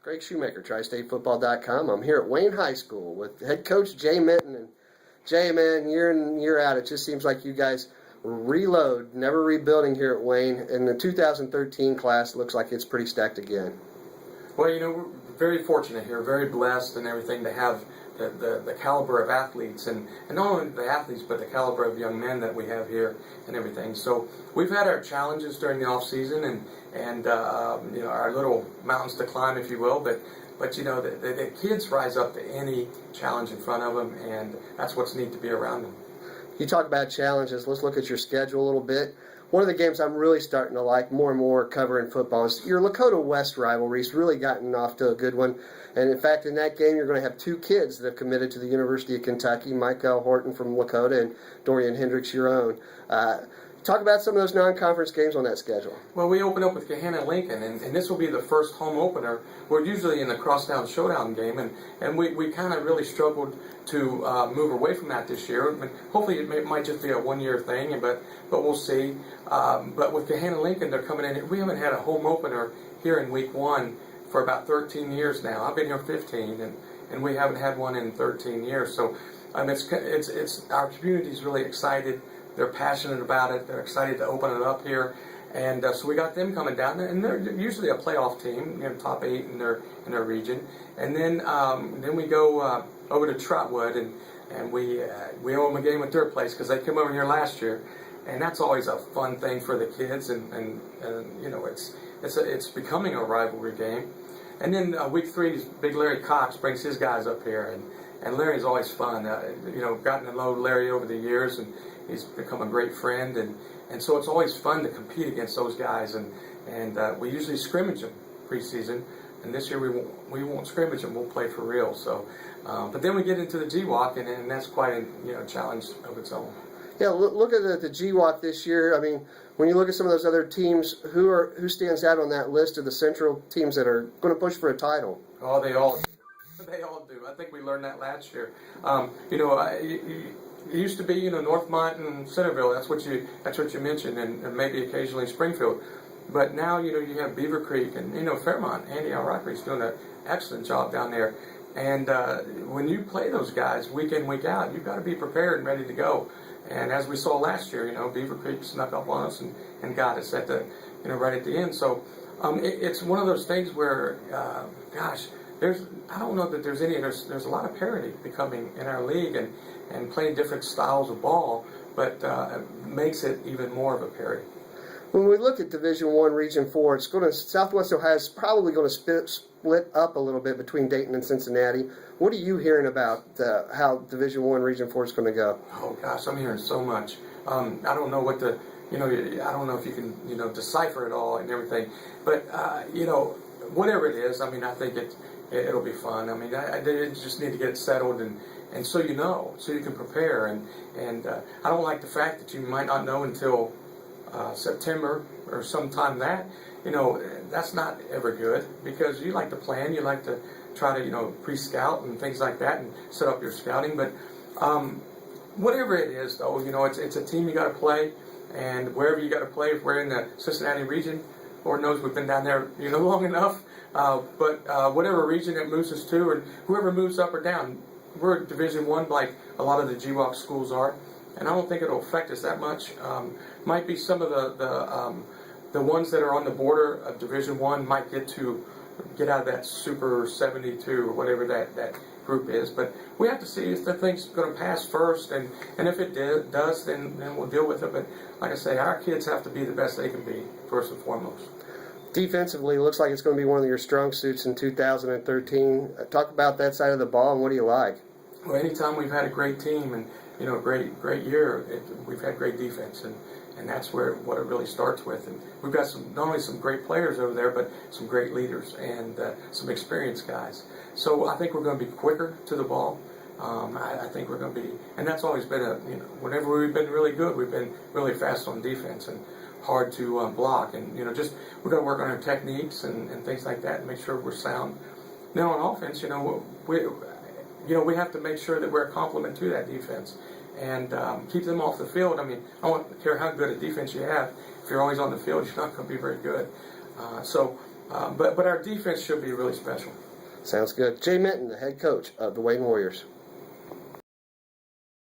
Greg Shoemaker, TriStateFootball.com. I'm here at Wayne High School with head coach Jay Minton. And Jay, man, year in, year out, it just seems like you guys reload, never rebuilding here at Wayne. And the 2013 class looks like it's pretty stacked again. Well, we're very fortunate here, very blessed and everything to have the caliber of athletes, and not only the athletes, but the caliber of young men that we have here and everything. So we've had our challenges during the off season, and our little mountains to climb, if you will. But the kids rise up to any challenge in front of them, and that's what's neat to be around them. You talk about challenges. Let's look at your schedule a little bit. One of the games I'm really starting to like more and more covering football is your Lakota West rivalry's really gotten off to a good one. And in fact, in that game, you're going to have two kids that have committed to the University of Kentucky, Michael Horton from Lakota and Dorian Hendricks, your own. Talk about some of those non-conference games on that schedule. Well, we open up with Gahanna Lincoln, and this will be the first home opener. We're usually in the crosstown showdown game, and we kind of really struggled to move away from that this year. And hopefully it might just be a one-year thing, but we'll see. But with Gahanna Lincoln, they're coming in. We haven't had a home opener here in week one for about 13 years now. I've been here 15, and we haven't had one in 13 years. So it's our community's really excited. They're passionate about it. They're excited to open it up here, and so we got them coming down. And they're usually a playoff team, top 8 in their region. And then we go over to Trotwood, and we owe them a game at their place because they came over here last year, and that's always a fun thing for the kids. And it's becoming a rivalry game. And then week 3, Big Larry Cox brings his guys up here, and Larry's always fun. Gotten to know Larry over the years, and he's become a great friend, and so it's always fun to compete against those guys, and we usually scrimmage them preseason, and this year we won't scrimmage them, we'll play for real. So, but then we get into the GWOC, and that's quite a challenge of its own. Yeah, look at the GWOC this year. I mean, when you look at some of those other teams, who stands out on that list of the central teams that are going to push for a title? Oh, they all do. I think we learned that last year. It used to be, Northmont and Centerville. That's what you mentioned, and maybe occasionally Springfield. But now, you have Beaver Creek and Fairmont. Andy Alrockery's doing an excellent job down there. And when you play those guys week in, week out, you've got to be prepared and ready to go. And as we saw last year, Beaver Creek snuck up on us and got us at the right at the end. So it's one of those things where, I don't know that there's there's a lot of parity becoming in our league and playing different styles of ball, but makes it even more of a parity. When we look at Division I, Region 4, Southwest Ohio is probably going to split up a little bit between Dayton and Cincinnati. What are you hearing about how Division I, Region 4 is going to go? Oh gosh, I'm hearing so much. I don't know what I don't know if you can, decipher it all and everything, but whatever it is, I think it'll be fun. They just need to get it settled, and so so you can prepare. And I don't like the fact that you might not know until September or sometime that's not ever good, because you like to plan, you like to try to pre-scout and things like that and set up your scouting. But whatever it is, though, it's a team you got to play, and wherever you got to play. If we're in the Cincinnati region, Lord knows we've been down there long enough. But whatever region it moves us to, and whoever moves up or down, we're at Division I like a lot of the GWOC schools are, and I don't think it'll affect us that much. Might be some of the ones that are on the border of Division I might get out of that Super 72 or whatever that group is, but we have to see if the thing's going to pass first, and if it does, then we'll deal with it. But like I say, our kids have to be the best they can be first and foremost. Defensively, it looks like it's going to be one of your strong suits in 2013. Talk about that side of the ball, and what do you like? Well, anytime we've had a great team and great year, we've had great defense, and that's what it really starts with. And we've got not only some great players over there, but some great leaders and some experienced guys. So I think we're going to be quicker to the ball. I think we're going to be, and that's always been whenever we've been really good, we've been really fast on defense and hard to block, and we're going to work on our techniques and things like that and make sure we're sound. Now on offense, we have to make sure that we're a complement to that defense and keep them off the field. I don't care how good a defense you have. If you're always on the field, you're not going to be very good. So But our defense should be really special. Sounds good. Jay Minton, the head coach of the Wayne Warriors.